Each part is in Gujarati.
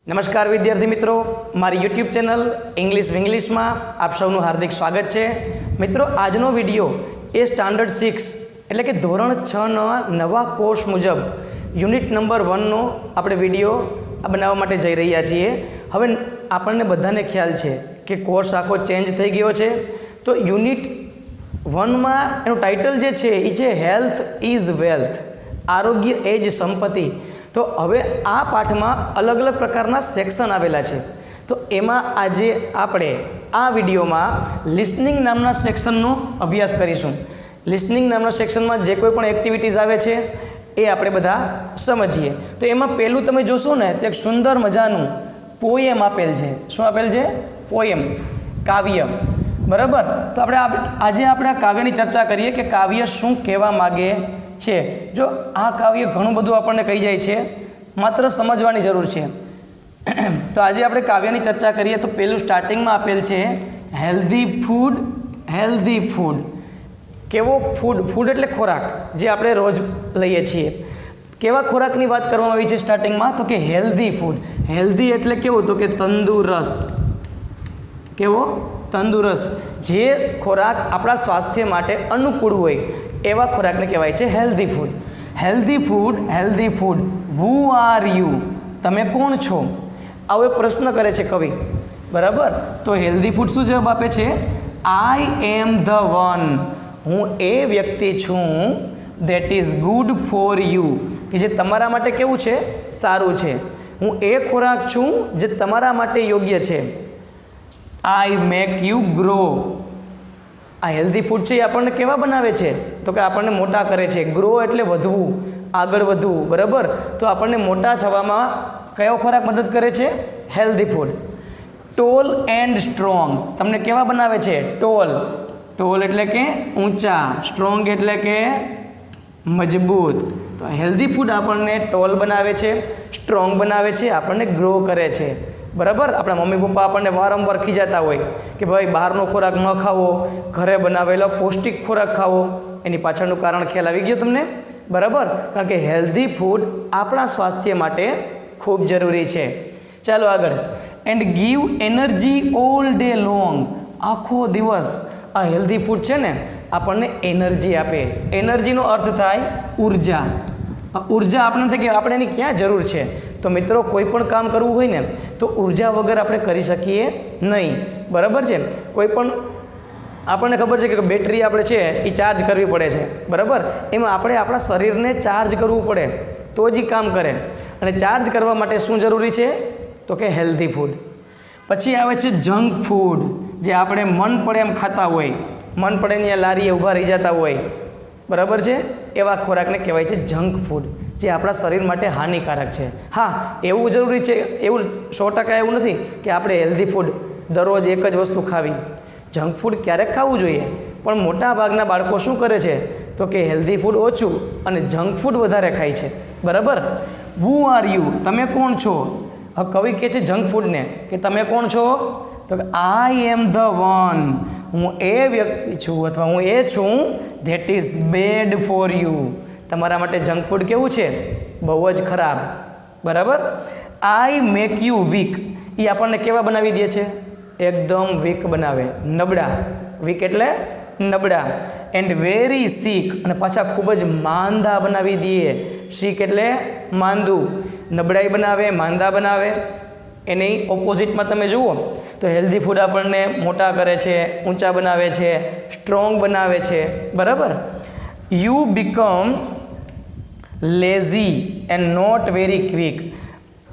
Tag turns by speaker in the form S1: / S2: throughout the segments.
S1: નમસ્કાર વિદ્યાર્થી મિત્રો, મારી યુટ્યુબ ચેનલ ઇંગ્લિશ વિંગ્લિશમાં આપ સૌનું હાર્દિક સ્વાગત છે. મિત્રો, આજનો વિડીયો એ સ્ટાન્ડર્ડ 6 એટલે કે ધોરણ 6ના નવા કોર્સ મુજબ યુનિટ નંબર 1નો આપણે વિડીયો બનાવવા માટે જઈ રહ્યા છીએ. હવે આપણને બધાને ખ્યાલ છે કે કોર્સ આખો ચેન્જ થઈ ગયો છે. તો યુનિટ 1માં એનું ટાઇટલ જે છે એ છે હેલ્થ ઇઝ વેલ્થ, આરોગ્ય એ જ સંપત્તિ. તો હવે આ પાઠમાં અલગ અલગ પ્રકારના સેક્શન આવેલા છે. તો એમાં આજે આપણે આ વિડીયોમાં લિસનિંગ નામના સેક્શનનો અભ્યાસ કરીશું. લિસનિંગ નામના સેક્શનમાં જે કોઈ પણ એક્ટિવિટીઝ આવે છે એ આપણે બધા સમજીએ. તો એમાં પહેલું તમે જોશો ને તો એક સુંદર મજાનું પોએમ આપેલ છે. શું આપેલ છે? પોએમ, કાવ્ય. બરાબર. તો આજે આપણે આ કાવ્યની ચર્ચા કરીએ કે કાવ્ય શું કહેવા માગે છે. જો આ કાવ્ય ઘણું બધું આપણને કહી જાય છે, માત્ર સમજવાની જરૂર છે. તો આજે આપણે કાવ્યની ચર્ચા કરીએ તો પહેલું સ્ટાર્ટિંગમાં આપેલ છે હેલ્ધી ફૂડ. હેલ્ધી ફૂડ કેવો ફૂડ? ફૂડ એટલે ખોરાક જે આપણે રોજ લઈએ છીએ. કેવા ખોરાકની વાત કરવામાં આવી છે સ્ટાર્ટિંગમાં? તો કે હેલ્ધી ફૂડ. હેલ્ધી એટલે કેવું? તો કે તંદુરસ્ત. કેવો? તંદુરસ્ત. જે ખોરાક આપણા સ્વાસ્થ્ય માટે અનુકૂળ હોય એવા ખોરાકને કહેવાય છે healthy food. Healthy food. Healthy food. Who are you? તમે કોણ છો? આવો એક પ્રશ્ન કરે છે કવિ. બરાબર. તો હેલ્ધી ફૂડ શું જવાબ આપે છે? આઈ એમ ધ વન. હું એ વ્યક્તિ છું that is good for you, કે જે તમારા માટે કેવું છે? સારું છે. હું એ ખોરાક છું જે તમારા માટે યોગ્ય છે. આઈ મેક યુ ગ્રો. આ હેલ્ધી ફૂડ છે એ આપણને કેવા બનાવે છે? તો કે આપણને મોટા કરે છે. ગ્રો એટલે વધવું, આગળ વધવું. બરાબર. તો આપણને મોટા થવામાં કયો ખોરાક મદદ કરે છે? Healthy food. Tall and strong. તમને કેવા બનાવે છે? ટોલ. ટોલ એટલે કે ઊંચા, સ્ટ્રોંગ એટલે કે મજબૂત. તો હેલ્ધી ફૂડ આપણને ટોલ બનાવે છે, સ્ટ્રોંગ બનાવે છે, આપણને ગ્રો કરે છે. બરાબર. આપણા મમ્મી પપ્પા આપણને વારંવાર ખીજાતા હોય કે ભાઈ બહારનો ખોરાક ન ખાવો, ઘરે બનાવેલો પૌષ્ટિક ખોરાક ખાવો. એની પાછળનું કારણ ખ્યાલ આવી ગયો તમને? બરાબર. કારણ કે હેલ્ધી ફૂડ આપણા સ્વાસ્થ્ય માટે ખૂબ જરૂરી છે. ચાલો આગળ. And give energy all day long. આખો દિવસ આ હેલ્ધી ફૂડ છે ને આપણને એનર્જી આપે. એનર્જીનો અર્થ થાય ઉર્જા. ઉર્જા આપણને થાય કે આપણે એની ક્યાં જરૂર છે? તો મિત્રો, કોઈ પણ કામ કરવું હોય ને તો ઉર્જા વગર આપણે કરી શકીએ નહીં. બરાબર છે. કોઈ પણ આપણને ખબર છે કે બેટરી આપણે છે એ ચાર્જ કરવી પડે છે. બરાબર. એમાં આપણે આપણા શરીરને ચાર્જ કરવું પડે તો જ કામ કરે. અને ચાર્જ કરવા માટે શું જરૂરી છે? તો કે હેલ્ધી ફૂડ. પછી આવે છે જંક ફૂડ, જે આપણે મન પડે એમ ખાતા હોય, મન પડે ત્યાં લારીએ ઊભા રહી જતા હોય. બરાબર છે. એવા ખોરાકને કહેવાય છે જંક ફૂડ, જે આપણા શરીર માટે હાનિકારક છે. હા, એવું જરૂરી છે, એવું 100% એવું નથી કે આપણે હેલ્ધી ફૂડ દરરોજ એક જ વસ્તુ ખાવી. જંક ફૂડ ક્યારેક ખાવું જોઈએ, પણ મોટા ભાગના બાળકો શું કરે છે? તો કે હેલ્ધી ફૂડ ઓછું અને જંક ફૂડ વધારે ખાય છે. બરાબર. Who are you? તમે કોણ છો? હવે કવિ કહે છે જંક ફૂડને કે તમે કોણ છો? તો કે આઈ એમ ધ વન. હું એ વ્યક્તિ છું અથવા હું એ છું that is bed for you. તમારા માટે જંક ફૂડ કેવું છે? બહુ જ ખરાબ. બરાબર. I make you weak. એ આપણને કેવા બનાવી દે છે? એકદમ વીક બનાવે, નબળા. વીક એટલે નબળા. એન્ડ વેરી સીક. અને પાછા ખૂબ જ માંદા બનાવી દે. સીક એટલે માંદું. નબળાઈ બનાવે, માંદા બનાવે. એની ઓપોઝિટમાં તમે જુઓ તો હેલ્ધી ફૂડ આપણને મોટા કરે છે, ઊંચા બનાવે છે, સ્ટ્રોંગ બનાવે છે. બરાબર. You become lazy and not very quick.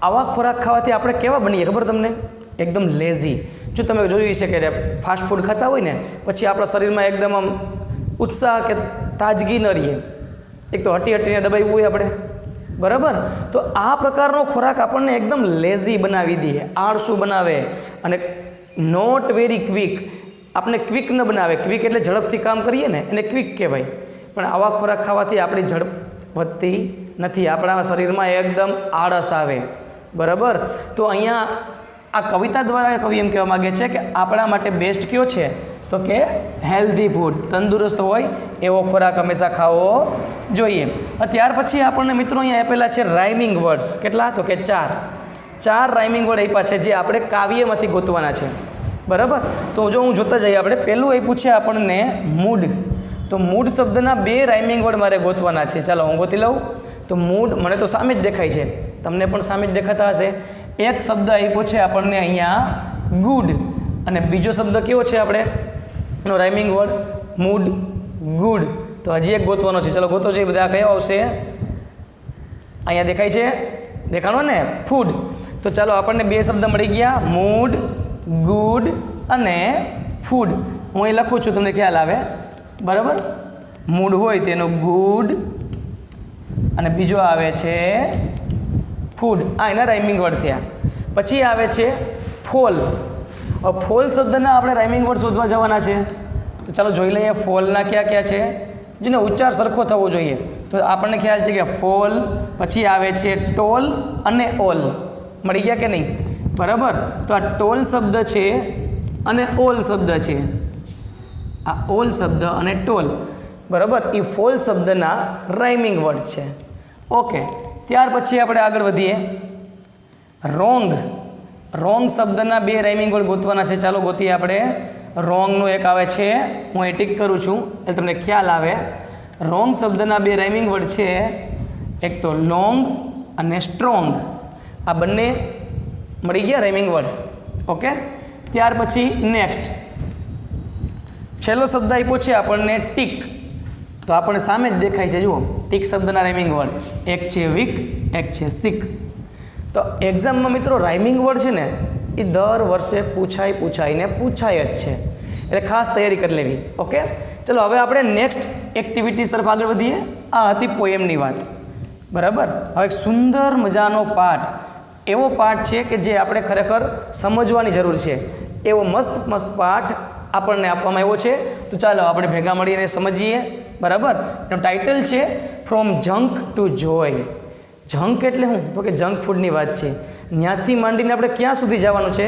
S1: આવા ખોરાક ખાવાથી આપણે કેવા બનીએ ખબર તમને? એકદમ લેઝી. જો તમે જોયું છે કે ફાસ્ટ ફૂડ ખાતા હોય ને પછી આપણા શરીરમાં એકદમ આમ ઉત્સાહ કે તાજગી ન રહીએ. એક તો હટીને દબાવ્યું હોય આપણે. બરાબર. તો આ પ્રકારનો ખોરાક આપણને એકદમ લેઝી બનાવી દે, આળસુ બનાવે. અને નોટ વેરી ક્વિક, આપણે ક્વિક ન બનાવે. ક્વિક એટલે ઝડપથી કામ કરીએ ને એને ક્વિક કહેવાય. પણ આવા ખોરાક ખાવાથી આપણી ઝડપ વધતી નથી, આપણા શરીરમાં એકદમ આળસ આવે. બરાબર. તો અહીંયા આ કવિતા દ્વારા કવિ એમ કહેવા માગે છે કે આપણા માટે બેસ્ટ કયો છે? તો કે હેલ્ધી ફૂડ. તંદુરસ્ત હોય એવો ખોરાક હંમેશા ખાવો જોઈએ. ત્યાર પછી આપણને મિત્રો અહીંયા આપેલા છે રાઇમિંગ વર્ડ્સ. કેટલા? તો કે 4. 4 રાઇમિંગ વર્ડ આપ્યા છે જે આપણે કાવ્યમાંથી ગોતવાના છે, બરાબર. તો જો હું જોતા જઈએ, આપણે પહેલું આપ્યું છે આપણને મૂડ. તો મૂડ શબ્દના 2 રાઇમિંગ વર્ડ મારે ગોતવાના છે. ચાલો હું ગોતી લઉં. તો મૂડ મને તો સામે જ દેખાય છે, તમને પણ સામે જ દેખાતા હશે. એક શબ્દ આપ્યો છે આપણને અહીંયા ગુડ, અને બીજો શબ્દ કેવો છે આપણે એનો રાઇમિંગ વર્ડ મૂડ ગુડ. તો હજી એક ગોતવાનો છે. ચાલો ગોતો જોઈએ બધા. કયો આવશે? અહીંયા દેખાય છે, દેખાણો ને, ફૂડ. તો ચાલો આપણને 2 શબ્દ મળી ગયા, મૂડ ગુડ અને ફૂડ. હું અહીં લખું છું, તમને ખ્યાલ આવે, બરાબર. મૂડ હોય તેનો ગુડ અને બીજો આવે છે ફૂડ. આ એના રાઇમિંગ વર્ડ થયા. પછી આવે છે ફોલ. હવે ફોલ શબ્દના આપણે રાઇમિંગ વર્ડ શોધવા જવાના છે. તો ચાલો જોઈ લઈએ ફોલના કયા કયા છે જેનો ઉચ્ચાર સરખો થવો જોઈએ. તો આપણને ખ્યાલ છે કે ફોલ, પછી આવે છે ટોલ અને ઓલ. મળી ગયા કે નહીં? બરાબર. તો આ ટોલ શબ્દ છે અને ઓલ શબ્દ છે. આ ઓલ શબ્દ અને ટોલ, બરાબર, એ ફોલ શબ્દના રાઇમિંગ વર્ડ છે. ઓકે. ત્યાર પછી આપણે આગળ વધીએ. રોંગ. રોંગ શબ્દના 2 રાઇમિંગ વર્ડ ગોતવાના છે. ચાલો ગોતીએ આપણે. રોંગનું એક આવે છે, હું એ ટીક કરું છું એટલે તમને ખ્યાલ આવે. રોંગ શબ્દના 2 રાઇમિંગ વર્ડ છે, એક તો લોંગ અને સ્ટ્રોંગ. આ બંને મળી ગયા રાઇમિંગ વર્ડ. ઓકે. ત્યાર પછી નેક્સ્ટ છેલ્લો શબ્દ આપ્યો છે આપણને ટીક. તો આપણને સામે જ દેખાય છે, જુઓ, ટીક શબ્દના રાઇમિંગ વર્ડ એક છે વીક, એક છે સિક. તો એક્ઝામમાં મિત્રો રાઇમિંગ વર્ડ છે ને એ દર વર્ષે પૂછાઈને પૂછાય જ છે, એટલે ખાસ તૈયારી કરી લેવી. ઓકે. ચલો હવે આપણે નેક્સ્ટ એક્ટિવિટીઝ તરફ આગળ વધીએ. આ હતી પોએમની વાત, બરાબર. હવે એક સુંદર મજાનો પાઠ, એવો પાઠ છે કે જે આપણે ખરેખર સમજવાની જરૂર છે. એવો મસ્ત પાઠ આપણને આપવામાં આવ્યો છે. તો ચાલો આપણે ભેગા મળીને સમજીએ, બરાબર. એનું ટાઇટલ છે from junk to joy. Junk એટલે શું? તો કે જંક ફૂડની વાત છે. ત્યાંથી માંડીને આપણે ક્યાં સુધી જવાનું છે?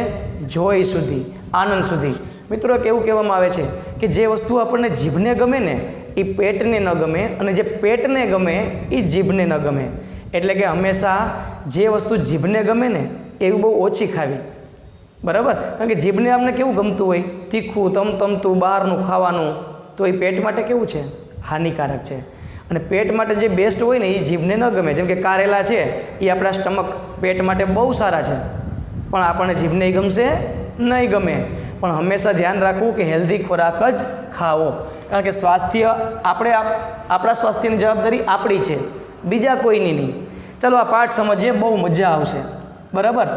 S1: જોય સુધી, આનંદ સુધી. મિત્રો એક એવું કહેવામાં આવે છે કે જે વસ્તુ આપણને જીભને ગમે ને એ પેટને ન ગમે, અને જે પેટને ગમે એ જીભને ન ગમે. એટલે કે હંમેશા જે વસ્તુ જીભને ગમે ને એવી બહુ ઓછી ખાવી, બરાબર. કારણ કે જીભને આપણે કેવું ગમતું હોય? તીખું, તમતમતું, બહારનું ખાવાનું. તો એ પેટ માટે કેવું છે? હાનિકારક છે. અને પેટ માટે જે બેસ્ટ હોય ને એ જીભને ન ગમે. જેમ કે કારેલા છે એ આપણા સ્ટમક પેટ માટે બહુ સારા છે, પણ આપણને જીભને ગમશે નહીં ગમે. પણ હંમેશા ધ્યાન રાખવું કે હેલ્ધી ખોરાક જ ખાવો, કારણ કે સ્વાસ્થ્ય આપણા સ્વાસ્થ્યની જવાબદારી આપણી છે, બીજા કોઈની નહીં. ચાલો આ પાઠ સમજીએ, બહુ મજા આવશે, બરાબર.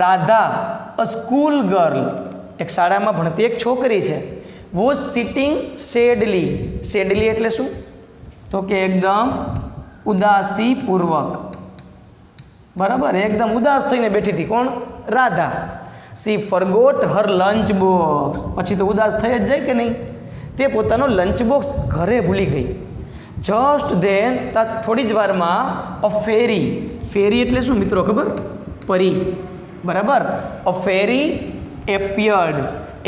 S1: રાધા, અ સ્કૂલ ગર્લ, એક શાળામાં ભણતી એક છોકરી છે. Was sitting સેડલી. સેડલી એટલે શું? તો કે એકદમ ઉદાસીપૂર્વક, બરાબર, એકદમ ઉદાસ થઈને બેઠી હતી. કોણ? રાધા. સી ફરગોટ હર લંચ બોક્સ. પછી તો ઉદાસ થઈ જ જાય કે નહીં? તે પોતાનો લંચ બોક્સ ઘરે ભૂલી ગઈ. જસ્ટ ધેન, થોડી જ વારમાં, અ ફેરી. ફેરી એટલે શું મિત્રો ખબર? પરી, બરાબર. અ ફેરી એપિયર્ડ.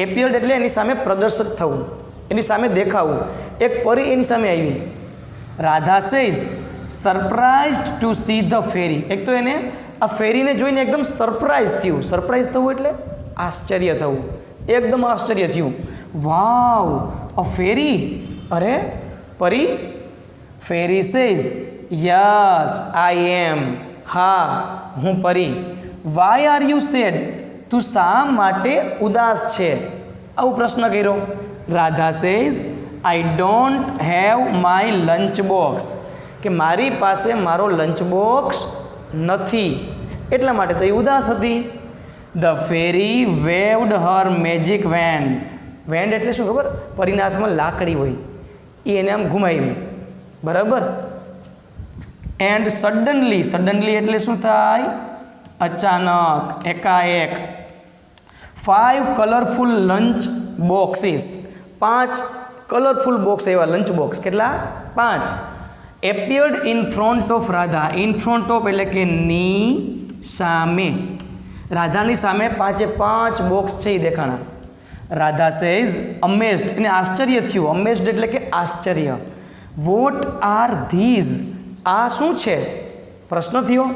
S1: એપિયર્ડ એટલે એની સામે પ્રદર્શિત થવું, એની સામે દેખાવું. એક પરી એની સામે આવી. Radha says surprised to see the fairy. એક તો એને આ ફેરીને જોઈને એકદમ સરપ્રાઇઝ થયું. સરપ્રાઇઝ થવું એટલે આશ્ચર્ય થવું, એકદમ આશ્ચર્ય થયું. વાવ, અ ફેરી, અરે પરી. Fairy says yes I am. હા, હું પરી. Why are you sad. તું શા માટે ઉદાસ છે? આવો પ્રશ્ન કર્યો. Radha says I don't have my lunch box. કે મારી પાસે મારો લંચ બોક્સ નથી, એટલા માટે તો એ ઉદાસ હતી. The fairy waved her magic wand. Wand એટલે શું ખબર? પરીના હાથમાં લાકડી હોય, એ એને આમ ઘુમાવી, બરાબર. And suddenly. સડનલી એટલે શું થાય? અચાનક, એકાએક. 5 colourful lunch boxes. 5 colourful box, એવા લંચ બોક્સ. કેટલા? 5. Appeared in front of Radha. In front of એટલે કે ની સામે. રાધાની સામે 5 બોક્સ છે એ દેખાણા. રાધા સેઝ અમેઝડ. એને આશ્ચર્ય થયું. અમેઝડ એટલે કે આશ્ચર્ય. What are these. આ શું છે? પ્રશ્ન થયો.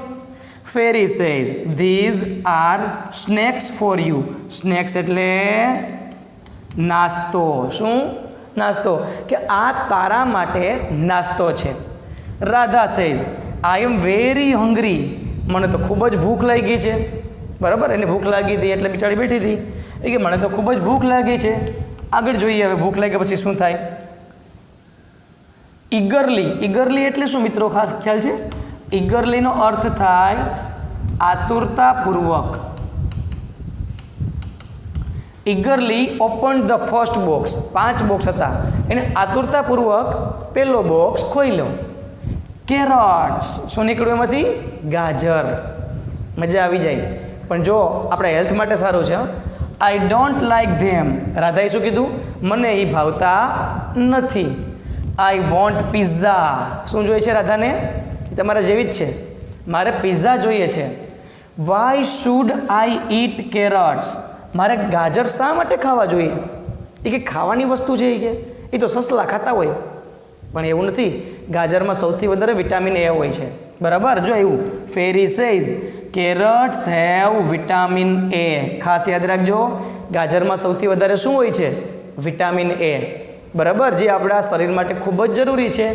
S1: Fairy says these are snacks for you. Snacks એટલે નાસ્તો. શું? નાસ્તો. કે આ તારા માટે નાસ્તો છે. Radha says I am very hungry. મને તો ખૂબ જ ભૂખ લાગી છે. બરાબર, એને ભૂખ લાગી હતી એટલે બિચારી બેઠી હતી. એ કે મને તો ખૂબ જ ભૂખ લાગી છે. આગળ જોઈએ હવે ભૂખ લાગ્યા પછી શું થાય. ઈગરલી. ઈગરલી એટલે શું મિત્રો, ખાસ ખ્યાલ છે? ઈગરલીનો અર્થ થાય આતુરતાપૂર્વક. Eagerly open the first box. 5 box હતા, એને આતુરતાપૂર્વક પહેલો બોક્સ ખોલ્યો. કેરટ્સ. શું નીકળ્યું એમાંથી? ગાજર. મજા આવી જાય. પણ જો આપણા હેલ્થ માટે સારું છે. આઈ ડોન્ટ લાઇક ધેમ. રાધાએ શું કીધું? મને એ ભાવતા નથી. I want pizza. શું જોઈએ છે રાધાને? તમારા જેવી જ છે. મારે પિઝા જોઈએ છે. Why should I eat carrots. મારે ગાજર શા માટે ખાવા જોઈએ? એ કે ખાવાની વસ્તુ છે. એ કે એ તો સસલા ખાતા હોય. પણ એવું નથી. ગાજરમાં સૌથી વધારે વિટામિન એ હોય છે. બરાબર, જો એવું fairy says carrots have vitamin A. ખાસ યાદ રાખજો, ગાજરમાં સૌથી વધારે શું હોય છે? Vitamin A. બરાબર, જે આપણા શરીર માટે ખૂબ જ જરૂરી છે.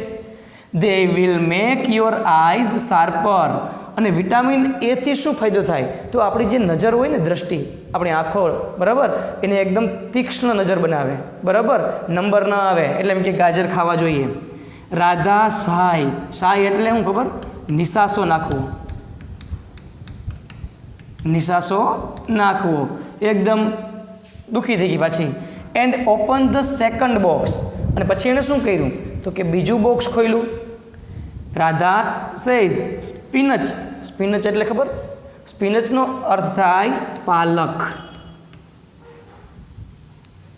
S1: They will make your eyes sharper. અને વિટામિન એથી શું ફાયદો થાય? તો આપણી જે નજર હોય ને, દ્રષ્ટિ, આપણી આંખો, બરાબર, એને એકદમ તીક્ષ્ણ નજર બનાવે. બરાબર, નંબર ન આવે. એટલે એમ કે ગાજર ખાવા જોઈએ. રાધા સાય. સાય એટલે શું ખબર? નિશાસો નાખવો. નિશાસો નાખવો. એકદમ દુઃખી થઈ ગઈ પાછી. And open the second box. અને પછી એણે શું કર્યું? તો કે બીજું બોક્સ ખોલ્યું. Radha says spinach. સ્પિનચ એટલે ખબર? સ્પિનચનો અર્થ થાય પાલક.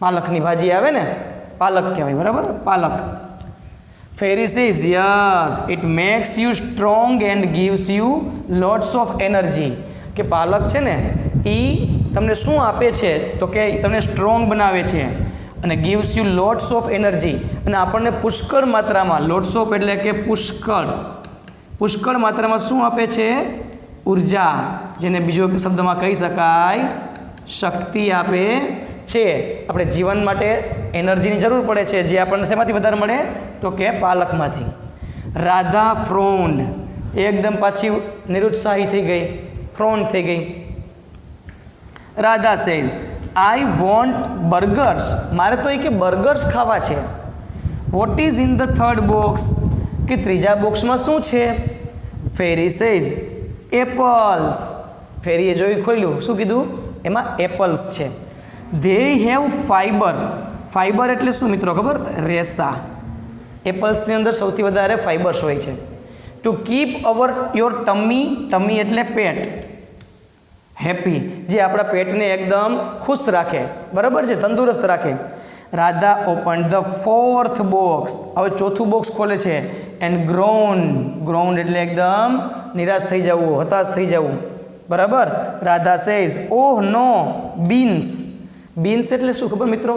S1: પાલકની ભાજી આવે ને, પાલક કહેવાય. બરાબર, પાલક. Fairy says yes it makes you strong and gives you lots of energy. કે પાલક છે ને, એ તમને શું આપે છે? તો કે તમને સ્ટ્રોંગ બનાવે છે અને gives you lots of energy. અને આપણને પુષ્કળ માત્રામાં, લોટ્સ ઓફ એટલે કે પુષ્કળ, પુષ્કળ માત્રામાં શું આપે છે? ઉર્જા. જેને બીજો શબ્દમાં કહી શકાય શક્તિ આપે છે. આપણે જીવન માટે એનર્જીની જરૂર પડે છે, જે આપણને શેમાંથી વધારે મળે? તો કે પાલકમાંથી. રાધા ફ્રોન્ડ. એકદમ પાછી નિરુત્સાહી થઈ ગઈ, ફ્રોન્ડ થઈ ગઈ. Radha says I want burgers. મારે તો એ કે બર્ગર્સ ખાવા છે. What is in the third box. કે ત્રીજા બોક્સમાં શું છે? Fairy says apples. ફેરીએ જોઈ ખોલ્યું. શું કીધું? એમાં એપલ્સ છે. They have fibre. ફાઈબર એટલે શું મિત્રો ખબર? રેસા. એપલ્સની અંદર સૌથી વધારે ફાઈબર્સ હોય છે. To keep hour your ટમી. ટમી એટલે પેટ. હેપી, જે આપણા પેટને એકદમ ખુશ રાખે. બરાબર છે, તંદુરસ્ત રાખે. Radha open the fourth box. હવે ચોથું બોક્સ ખોલે છે. And ground. ગ્રાઉન્ડ એટલે એકદમ નિરાશ થઈ જવું, હતાશ થઈ જવું. બરાબર. રાધા સેઝ ઓહ નો બીન્સ. બીન્સ એટલે શું ખબર મિત્રો?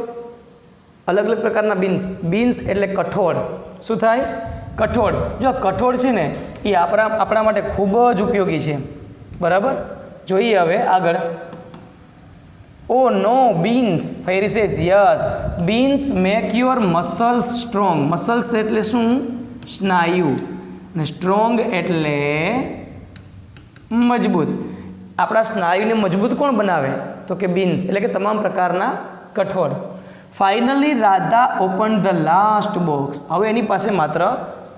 S1: અલગ અલગ પ્રકારના બીન્સ. બીન્સ એટલે કઠોળ. શું થાય? કઠોળ. જો કઠોળ છે ને, એ આપણા માટે ખૂબ જ ઉપયોગી છે. બરાબર, જોઈએ હવે આગળ. Oh no beans. Fairy says yes beans make your muscles strong. Muscles એટલે શું? સ્નાયુ. અને સ્ટ્રોંગ એટલે મજબૂત. આપણા સ્નાયુને મજબૂત કોણ બનાવે? તો કે બીન્સ એટલે કે તમામ પ્રકારના કઠોળ. Finally Radha open the last box. હવે એની પાસે માત્ર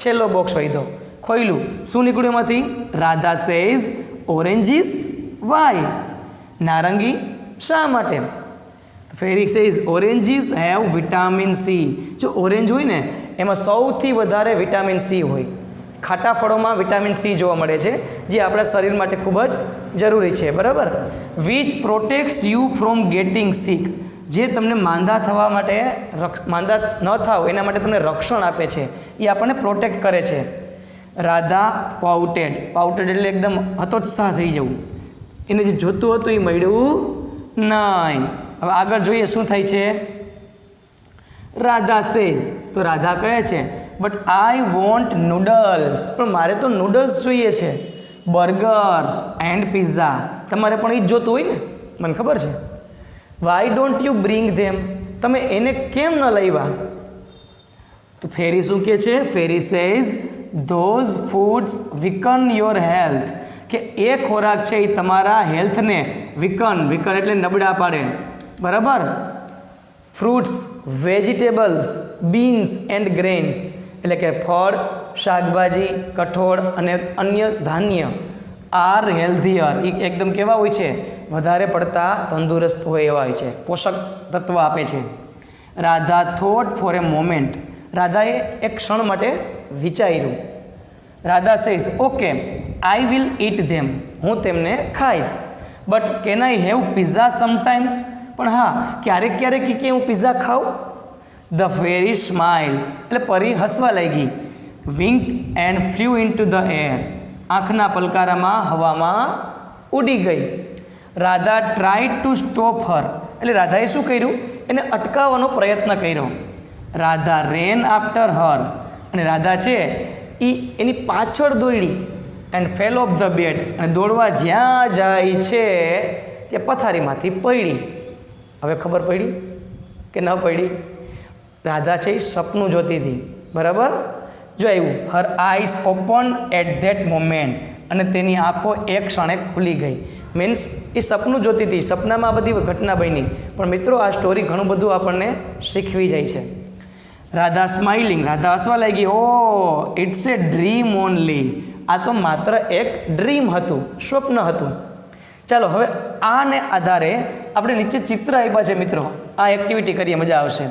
S1: છેલ્લો બોક્સ વધ્યો. ખોલ્યું. શું નીકળ્યું એમાંથી? Radha says oranges. વાય? નારંગી શા માટે? Fairy says oranges have vitamin C. જો ઓરેન્જ હોય ને, એમાં સૌથી વધારે વિટામિન સી હોય. ખાટા ફળોમાં વિટામિન સી જોવા મળે છે, જે આપણા શરીર માટે ખૂબ જ જરૂરી છે. બરાબર. Which protects you from getting sick. જે તમને માંદા થવા માટે, માંદા ન થાવ એના માટે તમને રક્ષણ આપે છે. એ આપણને પ્રોટેક્ટ કરે છે. રાધા પાઉટેડ. પાઉટેડ એટલે એકદમ હતોત્સાહ થઈ જવું. એને જે જોતું હતું એ મળ્યું નહીં. હવે આગળ જોઈએ શું થાય છે. રાધા સેઝ. તો રાધા કહે છે બટ આઈ વોન્ટ નૂડલ્સ. પણ મારે તો નૂડલ્સ જોઈએ છે. Burgers and pizza. તમારે પણ એ જ જોતું હોય ને, મને ખબર છે. વાય ડોન્ટ યુ બ્રિંગ ધેમ, તમે એને કેમ ન લાવ્યા? તો ફેરી શું કહે છે? Fairy says those foods weaken your health, કે એ ખોરાક છે એ તમારા હેલ્થને વિકન એટલે નબળા પાડે. બરાબર. Fruits, vegetables, beans and grains, એટલે કે ફળ, શાકભાજી, કઠોળ અને અન્ય ધાન્ય આર હેલ્ધીયર, એ એકદમ કેવા હોય છે? વધારે પડતા તંદુરસ્ત હોય એવા હોય છે, પોષક તત્વ આપે છે. Radha thought for a moment, રાધાએ એક ક્ષણ માટે વિચાર્યું. Radha says okay I will eat them, હું તેમને ખાઈશ. But can I have pizza sometimes, પણ હા ક્યારેક ક્યારેક કે હું પિઝા ખાઉં? ધ ફેરી સ્માઇલ, એટલે પરી હસવા લાગી. Wink and flew into the air, આંખના પલકારામાં હવામાં ઉડી ગઈ. Radha tried to stop her, એટલે રાધાએ શું કર્યું? એને અટકાવવાનો પ્રયત્ન કર્યો. રાધા રેન આફ્ટર હર, અને રાધા છે એ એની પાછળ દોડી. And fell off the bed, અને દોડવા જ્યાં જાય છે ત્યાં પથારીમાંથી પડી. હવે ખબર પડી કે ન પડી? રાધા છે એ સપનું જોતી હતી. બરાબર. જો આવ્યું her eyes open at that moment, અને તેની આંખો એક ક્ષણે ખુલી ગઈ. મીન્સ એ સપનું જોતી હતી, સપનામાં આ બધી ઘટના બની. પણ મિત્રો આ સ્ટોરી ઘણું બધું આપણને શીખવી જાય છે. રાધા સ્માઇલિંગ, રાધા હસવા લાગી. ઓ ઇટ્સ એ ડ્રીમ ઓનલી, આ તો માત્ર એક ડ્રીમ હતું, સ્વપ્ન હતું. ચાલો હવે આને આધારે આપણે નીચે ચિત્ર આપ્યા છે મિત્રો, આ એક્ટિવિટી કરીએ, મજા આવશે.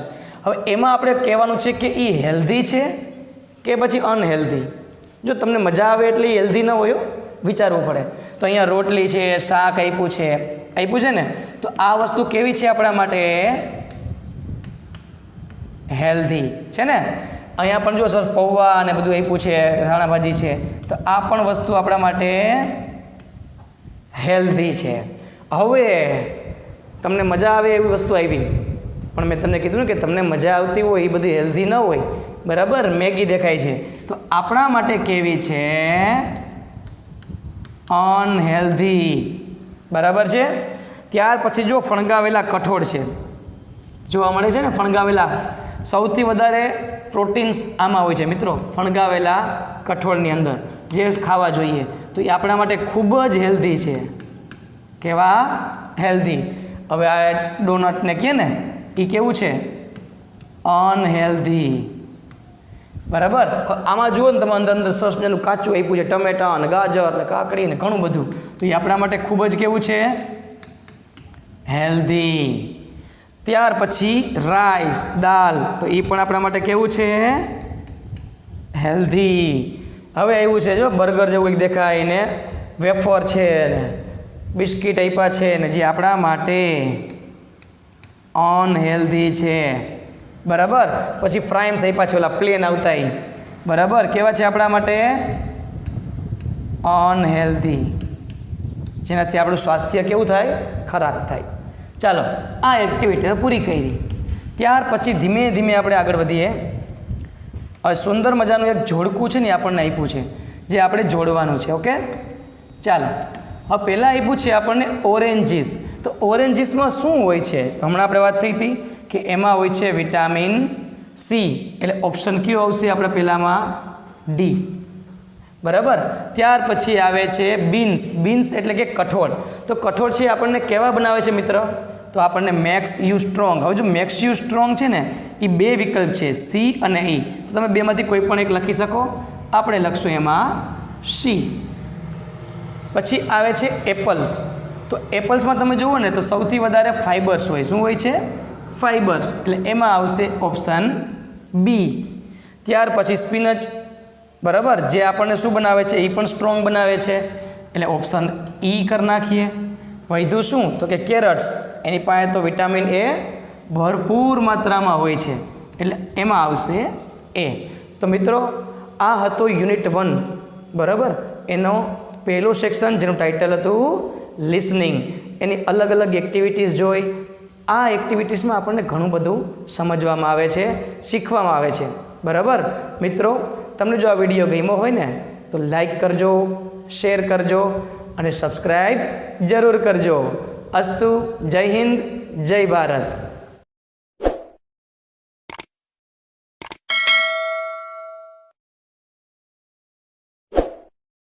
S1: હવે એમાં આપણે કહેવાનું છે કે એ હેલ્ધી છે કે પછી અનહેલ્ધી. જો તમને મજા આવે એટલે એ હેલ્ધી ન હોય, વિચારવું પડે. તો અહીંયા રોટલી છે, શાક આપ્યું છે ને, તો આ વસ્તુ કેવી છે આપણા માટે? હેલ્ધી છે ને. અહીંયા પણ જો સર પૌવા અને બધું આપ્યું છે, ધાણા ભાજી છે, તો આ પણ વસ્તુ આપણા માટે હેલ્ધી છે. હવે તમને મજા આવે એવી વસ્તુ આવી, પણ મેં તમને કીધું ને કે તમને મજા આવતી હોય એ બધી હેલ્ધી ન હોય. બરાબર. મેગી દેખાય છે, તો આપણા માટે કેવી છે? અનહેલ્ધી. બરાબર છે. ત્યાર પછી જો ફણગાવેલા કઠોળ છે, જોવા મળે છે ને ફણગાવેલા. સૌથી વધારે પ્રોટીન્સ આમાં હોય છે મિત્રો, ફણગાવેલા કઠોળની અંદર, જે ખાવા જોઈએ. તો એ આપણા માટે ખૂબ જ હેલ્ધી છે. કેવા? હેલ્ધી. હવે આ ડોનટને કહે ને, એ કેવું છે? અનહેલ્ધી. બરાબર. આમાં જુઓ ને તમે, અંદર અંદર સરસ મજાનું કાચું આપ્યું છે, ટમેટા અને ગાજર ને કાકડી ને ઘણું બધું. તો એ આપણા માટે ખૂબ જ કેવું છે? હેલ્ધી. ત્યાર પછી રાઈસ, દાલ, તો એ પણ આપણા માટે કેવું છે? હેલ્ધી. હવે એવું છે જો બર્ગર જેવું કંઈક દેખાય ને, વેફર છે ને, બિસ્કિટ આપ્યા છે ને, જે આપણા માટે અનહેલ્ધી છે. બરાબર. પછી ફ્રાઈમ્સ આપ્યા છે, ઓલા પ્લેન આવતા એ. બરાબર. કેવા છે આપણા માટે? અનહેલ્ધી, જેનાથી આપણું સ્વાસ્થ્ય કેવું થાય? ખરાબ થાય. ચાલો આ એક્ટિવિટી પૂરી કરી. ત્યાર પછી ધીમે ધીમે આપણે આગળ વધીએ. હવે સુંદર મજાનું એક જોડકું છે ને આપણને આપ્યું છે, જે આપણે જોડવાનું છે. ઓકે ચાલો. હવે પહેલાં આપ્યું છે આપણને ઓરેન્જીસ. તો ઓરેન્જીસમાં શું હોય છે? તો હમણાં આપણે વાત થઈ હતી કે એમાં હોય છે વિટામિન સી, એટલે ઓપ્શન કયો આવશે આપણે પહેલામાં? ડી. બરાબર. ત્યાર પછી આવે છે બીન્સ. બીન્સ એટલે કે કઠોળ. તો કઠોળ છે આપણને કેવા બનાવે છે મિત્ર? તો આપણને મેક્સ યુ સ્ટ્રોંગ. હવે જો મેક્સ યુ સ્ટ્રોંગ છે ને, એ બે વિકલ્પ છે, સી અને ઈ. તો તમે બેમાંથી કોઈ પણ એક લખી શકો. આપણે લખશું એમાં સી. પછી આવે છે એપલ્સ. તો એપલ્સમાં તમે જુઓ ને તો સૌથી વધારે ફાઇબર્સ હોય. શું હોય છે? ફાઇબર્સ. એટલે એમાં આવશે ઓપ્શન બી. ત્યાર પછી સ્પિનચ. બરાબર. જે આપણને શું બનાવે છે? એ પણ સ્ટ્રોંગ બનાવે છે, એટલે ઓપ્શન ઈ કરી નાખીએ. વધ્યું શું? તો કે કેરટ્સ. એની પાસે તો વિટામિન એ ભરપૂર માત્રામાં હોય છે, એટલે એમાં આવશે એ. તો મિત્રો આ હતો યુનિટ 1. બરાબર. એનો પહેલો સેક્શન, જેનું ટાઇટલ હતું લિસનિંગ. એની અલગ અલગ એક્ટિવિટીઝ જોઈ. આ એક્ટિવિટીઝમાં આપણને ઘણું બધું સમજવામાં આવે છે, શીખવામાં આવે છે. બરાબર મિત્રો, તમને જો આ વિડીયો ગમ્યો હોય ને તો લાઈક કરજો, શેર કરજો અને સબસ્ક્રાઈબ જરૂર કરજો. અસ્તુ. જય હિન્દ, જય ભારત.